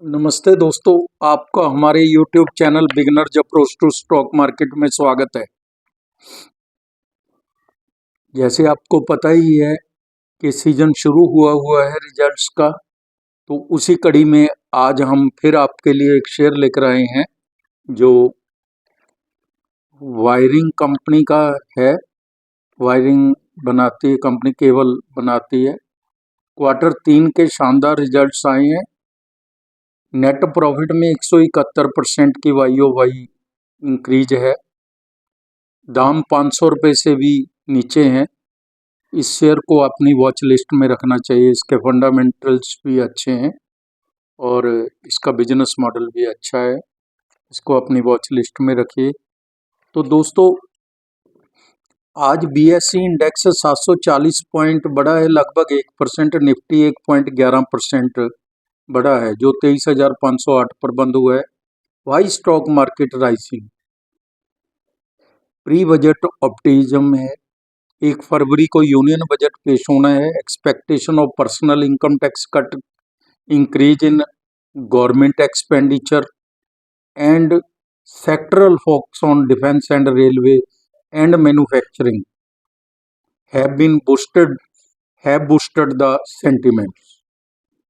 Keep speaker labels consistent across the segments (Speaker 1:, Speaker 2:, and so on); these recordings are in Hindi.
Speaker 1: नमस्ते दोस्तों, आपका हमारे YouTube channel beginners approach to stock market में स्वागत है। जैसे आपको पता ही है कि सीजन शुरू हुआ है रिजल्ट्स का, तो उसी कड़ी में आज हम फिर आपके लिए एक शेयर लेकर आए हैं जो वायरिंग कंपनी का है। वायरिंग बनाती है कंपनी, केबल बनाती है। Q3 के शानदार रिजल्ट्स आए हैं। नेट प्रॉफिट में 171% की YoY इंक्रीज है। दाम 500 रुपये से भी नीचे हैं। इस शेयर को अपनी वॉच लिस्ट में रखना चाहिए। इसके फंडामेंटल्स भी अच्छे हैं और इसका बिजनेस मॉडल भी अच्छा है। इसको अपनी वॉच लिस्ट में रखिए। तो दोस्तों, आज BSE इंडेक्स 740 पॉइंट बढ़ा है, लगभग 1%। निफ्टी 1.11% बढ़ा है, जो 23,508 पर बंद हुआ है। Y stock market rising. Pre budget optimism है। 1 फरवरी को यूनियन बजट पेश होना है। Expectation of personal income tax cut, increase in government expenditure and sectoral focus on defence and railway and manufacturing have boosted the sentiments.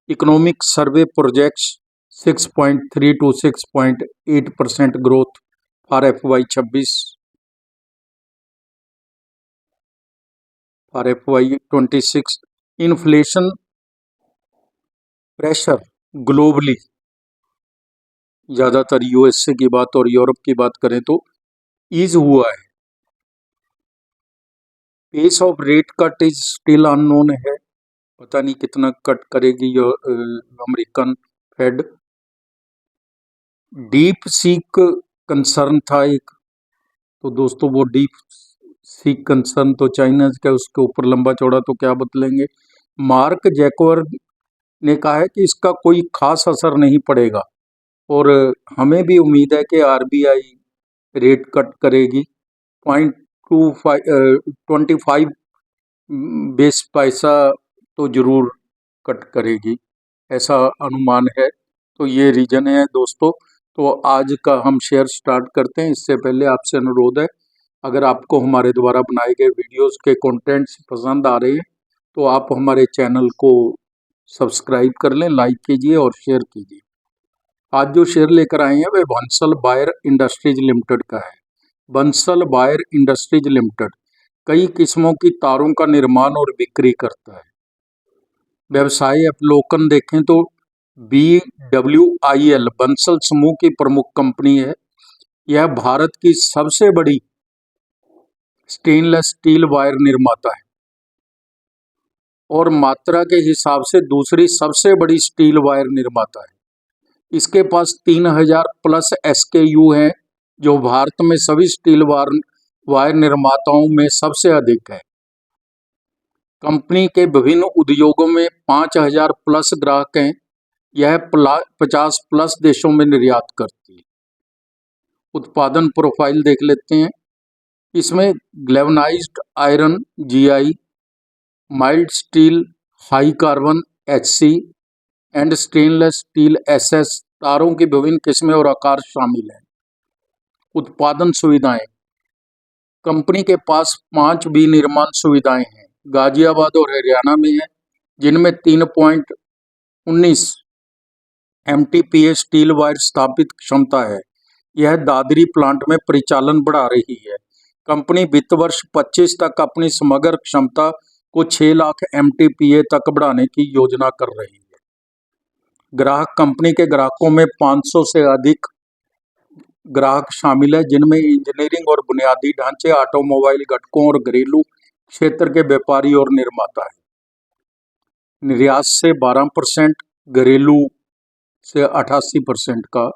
Speaker 1: Economic survey projects 6.3 to 6.8% growth for FY26 for FY26. Inflation pressure globally, ज़्यादातर USA की बात और यूरोप की बात करें तो ईज हुआ है। Pace of rate cut is still unknown है। पता नहीं कितना कट करेगी American Fed. DeepSeek concern था एक, तो दोस्तों वो डीप सीक कंसर्न तो चाइना का, उसके ऊपर लंबा चौड़ा तो क्या बतलेंगे। मार्क जैकवर ने कहा है कि इसका कोई खास असर नहीं पड़ेगा और हमें भी उम्मीद है कि RBI रेट कट करेगी। 0.25 बेस पैसा तो जरूर कट करेगी, ऐसा अनुमान है। तो ये रीजन है दोस्तों। तो आज का हम शेयर स्टार्ट करते हैं। इससे पहले आपसे अनुरोध है, अगर आपको हमारे द्वारा बनाए गए वीडियोस के कंटेंट्स पसंद आ रहे हैं तो आप हमारे चैनल को सब्सक्राइब कर लें, लाइक कीजिए और शेयर कीजिए। आज जो शेयर लेकर आए हैं वह बंसल बायर इंडस्ट्रीज लिमिटेड का है। बंसल बायर इंडस्ट्रीज लिमिटेड कई किस्मों की तारों का निर्माण और बिक्री करता है। व्यवसाय अवलोकन देखें तो BWIL बंसल समूह की प्रमुख कंपनी है। यह भारत की सबसे बड़ी स्टेनलेस स्टील वायर निर्माता है और मात्रा के हिसाब से दूसरी सबसे बड़ी स्टील वायर निर्माता है। इसके पास 3000 प्लस SKU हैं, जो भारत में सभी स्टील वायर निर्माताओं में सबसे अधिक है। कंपनी के विभिन्न उद्योगों में 5000 प्लस ग्राहक हैं। यह 50 प्लस देशों में निर्यात करती है। उत्पादन प्रोफाइल देख लेते हैं। इसमें galvanised iron GI, mild steel high carbon HC and stainless steel SS तारों की विभिन्न किस्में और आकार शामिल हैं। उत्पादन सुविधाएं। कंपनी के पास 5 विनिर्माण सुविधाएं हैं, गाजियाबाद और हरियाणा में है, जिनमें 3.19 MTPA स्टील वायर स्थापित क्षमता है। यह दादरी प्लांट में परिचालन बढ़ा रही है। कंपनी वित्त वर्ष 25 तक अपनी समग्र क्षमता को 6 लाख MTPA तक बढ़ाने की योजना कर रही है। ग्राहक। कंपनी के ग्राहकों में 500 से अधिक ग्राहक शामिल है, जिनमें इंजीनियरिंग और बुनियादी ढांचे, ऑटोमोबाइल घटकों और घरेलू क्षेत्र के व्यापारी और निर्माता है। निर्यात से 12%, घरेलू से 88% का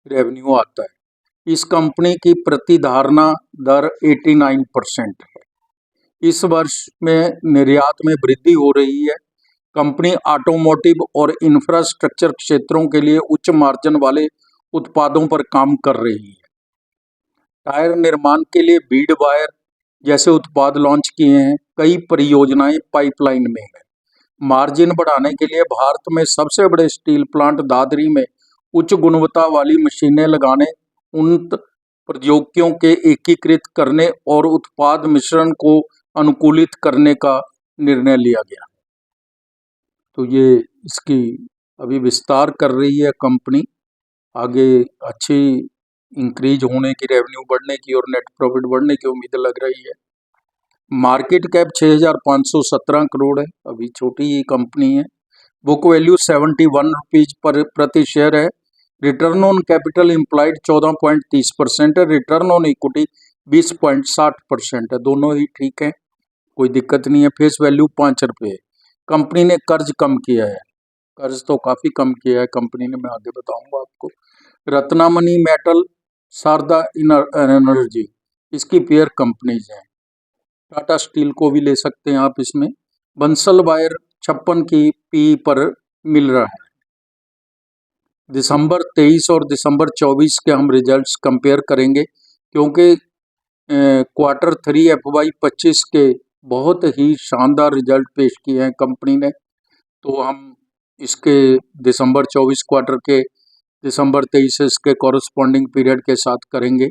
Speaker 1: रेवेन्यू आता है। इस कंपनी की प्रतिधारणा दर 89% है। इस वर्ष में निर्यात में वृद्धि हो रही है। कंपनी ऑटोमोटिव और इंफ्रास्ट्रक्चर क्षेत्रों के लिए उच्च मार्जिन वाले उत्पादों पर काम कर रही है। टायर निर्माण के लिए बीड वायर जैसे उत्पाद लॉन्च किए हैं। कई परियोजनाएं पाइपलाइन में है। मार्जिन बढ़ाने के लिए भारत में सबसे बड़े स्टील प्लांट दादरी में उच्च गुणवत्ता वाली मशीनें लगाने, उन प्रौद्योगिकियों के एकीकृत करने और उत्पाद मिश्रण को अनुकूलित करने का निर्णय लिया गया। तो ये इसकी अभी विस्तार कर रही है कंपनी, आगे अच्छी इंक्रीज होने की, रेवेन्यू बढ़ने की और नेट प्रॉफिट बढ़ने की उम्मीद लग रही है। मार्केट कैप 6,517 करोड़ है, अभी छोटी ही कंपनी है। बुक वैल्यू 71 रुपीज पर प्रति शेयर है। रिटर्न ऑन कैपिटल एम्प्लॉयड 14.30% है। रिटर्न ऑन इक्विटी 20.60% है। दोनों ही ठीक है, कोई दिक्कत नहीं है। फेस वैल्यू 5 रुपये है। कंपनी ने कर्ज कम किया है, कर्ज तो काफ़ी कम किया है कंपनी ने, मैं आगे बताऊंगा आपको। रत्नामणि मेटल, शारदा एनर्जी, इसकी पेयर कंपनीज हैं। टाटा स्टील को भी ले सकते हैं आप इसमें। बंसल वायर 56 की पी पर मिल रहा है। दिसंबर 23 और दिसंबर 24 के हम रिजल्ट्स कंपेयर करेंगे, क्योंकि क्वार्टर 3 FY 25 के बहुत ही शानदार रिजल्ट पेश किए हैं कंपनी ने। तो हम इसके दिसंबर 24 क्वार्टर के दिसंबर 23 इसके कॉरस्पॉन्डिंग पीरियड के साथ करेंगे।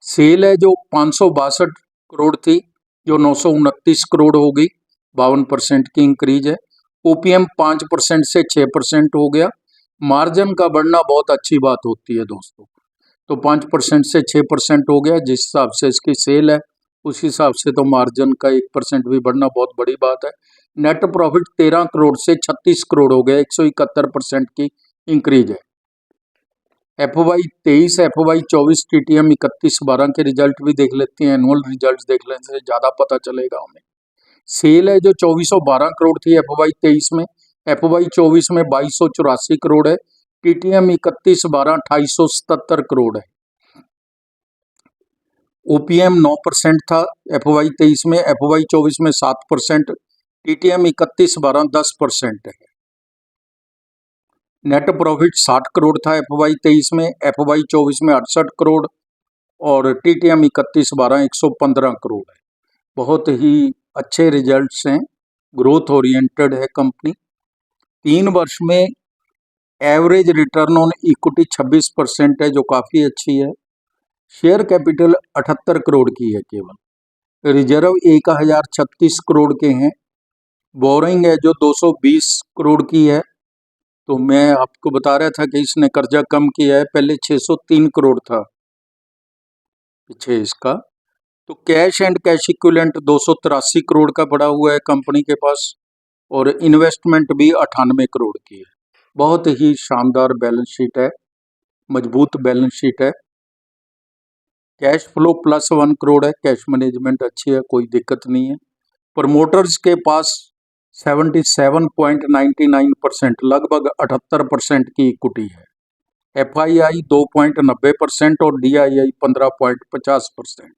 Speaker 1: सेल है जो 562 करोड़ थी, जो 929 करोड़ होगी, 52% की इंक्रीज है। ओपीएम 5% से 6% हो गया। मार्जिन का बढ़ना बहुत अच्छी बात होती है दोस्तों, तो 5% से 6% हो गया। जिस हिसाब से इसकी सेल है उस हिसाब से तो मार्जिन का 1% भी बढ़ना बहुत बड़ी बात है। नेट प्रॉफिट 13 करोड़ से 36 करोड़ हो गया, 171% की इंक्रीज है। FY 23 FY 24 TTM 31/12 के रिजल्ट भी देख लेते हैं, एनुअल रिजल्ट देख लेने से ज़्यादा पता चलेगा हमें। सेल है जो 2412 करोड़ थी FY 23 में, FY 24 में 2284 करोड़ है। TTM 31/12 2877 करोड़ है। ओपीएम 9% था FY 23 में, FY 24 में 7%। TTM 31/12 10% है। नेट प्रॉफिट 60 करोड़ था FY 23 में, FY 24 में 68 करोड़ और TTM 31/12 115 करोड़ है। बहुत ही अच्छे रिजल्ट्स हैं, ग्रोथ ओरिएंटेड है कंपनी। 3 वर्ष में एवरेज रिटर्न ऑन इक्विटी 26% है, जो काफ़ी अच्छी है। शेयर कैपिटल 78 करोड़ की है केवल। रिजर्व 1036 करोड़ के हैं। बोरिंग है जो 220 करोड़ की है। तो मैं आपको बता रहा था कि इसने कर्जा कम किया है, पहले 603 करोड़ था पीछे इसका। तो cash and cash equivalent 283 crore का पड़ा हुआ है कंपनी के पास, और इन्वेस्टमेंट भी 98 करोड़ की है। बहुत ही शानदार बैलेंस शीट है, मजबूत बैलेंस शीट है। कैश फ्लो +1 करोड़ है, कैश मैनेजमेंट अच्छी है, कोई दिक्कत नहीं है। प्रमोटर्स के पास 77.99%, लगभग 78% की इक्विटी है। FII 2.90% और DII 15.50%।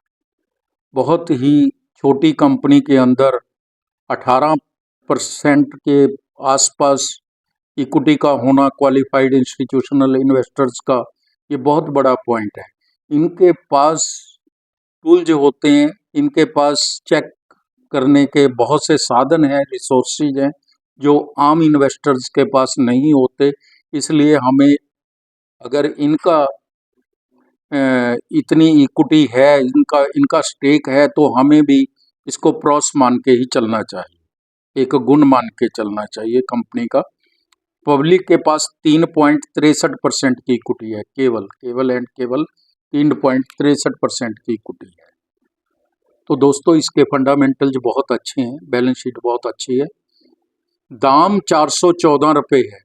Speaker 1: बहुत ही छोटी कंपनी के अंदर 18% के आसपास इक्विटी का होना क्वालिफाइड इंस्टीट्यूशनल इन्वेस्टर्स का, ये बहुत बड़ा पॉइंट है। इनके पास टूल जो होते हैं, इनके पास चेक करने के बहुत से साधन हैं, रिसोर्सेज हैं, जो आम इन्वेस्टर्स के पास नहीं होते। इसलिए हमें, अगर इनका इतनी इक्विटी है, इनका इनका स्टेक है, तो हमें भी इसको प्रोस मान के ही चलना चाहिए, एक गुण मान के चलना चाहिए कंपनी का। पब्लिक के पास 3.63% की इक्विटी है, केवल एंड केवल 3.63% की इक्विटी है। तो दोस्तों इसके फंडामेंटल्स बहुत अच्छे हैं, बैलेंस शीट बहुत अच्छी है। दाम 414 रुपये है।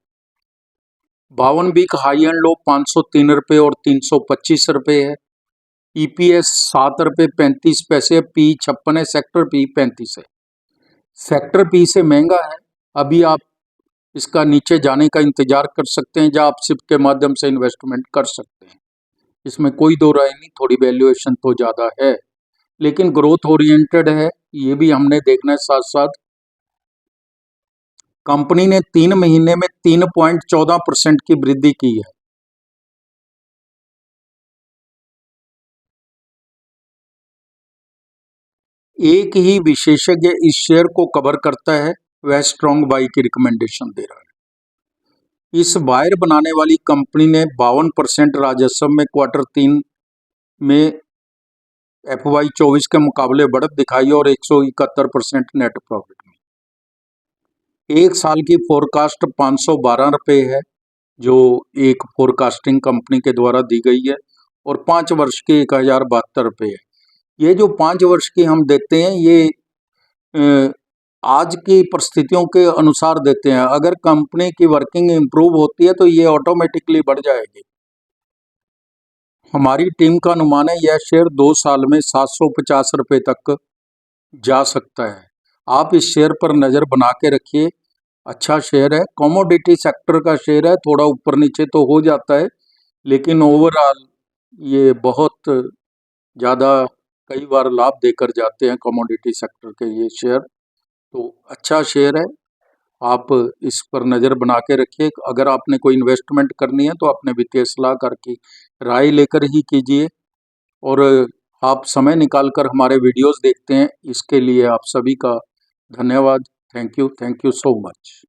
Speaker 1: 52 वीक हाई एंड लो 503 रुपये और 325 रुपये है। EPS 7 रुपये 35 पैसे, P 56 है, सेक्टर P 35 है। सेक्टर P से महंगा है। अभी आप इसका नीचे जाने का इंतजार कर सकते हैं, जहाँ आप सिप के माध्यम से इन्वेस्टमेंट कर सकते हैं। इसमें कोई दो राय नहीं, थोड़ी वैल्यूएशन तो ज़्यादा है, लेकिन ग्रोथ ओरिएंटेड है, ये भी हमने देखना है। साथ साथ कंपनी ने 3 महीने में 3.14% की वृद्धि की है। एक ही विशेषज्ञ इस शेयर को कवर करता है, वह स्ट्रॉन्ग बाई की रिकमेंडेशन दे रहा है। इस वायर बनाने वाली कंपनी ने 52% राजस्व में Q3 में FY 24 के मुकाबले बढ़त दिखाई और 171% नेट प्रॉफिट में। एक साल की फोरकास्ट 512 रुपये है, जो एक फोरकास्टिंग कंपनी के द्वारा दी गई है, और 5 वर्ष की 1072 रुपये है। ये जो 5 वर्ष की हम देते हैं, ये आज की परिस्थितियों के अनुसार देते हैं। अगर कंपनी की वर्किंग इम्प्रूव होती है तो ये ऑटोमेटिकली बढ़ जाएगी। हमारी टीम का अनुमान है यह शेयर 2 साल में 750 रुपये तक जा सकता है। आप इस शेयर पर नज़र बना के रखिए, अच्छा शेयर है, कमोडिटी सेक्टर का शेयर है, थोड़ा ऊपर नीचे तो हो जाता है, लेकिन ओवरऑल ये बहुत ज़्यादा कई बार लाभ देकर जाते हैं कमोडिटी सेक्टर के ये शेयर, तो अच्छा शेयर है। आप इस पर नज़र बना के रखिए। अगर आपने कोई इन्वेस्टमेंट करनी है तो अपने वित्तीय सलाहकार की राय लेकर ही कीजिए, और आप समय निकाल कर हमारे वीडियोस देखते हैं, इसके लिए आप सभी का धन्यवाद। Thank you so much.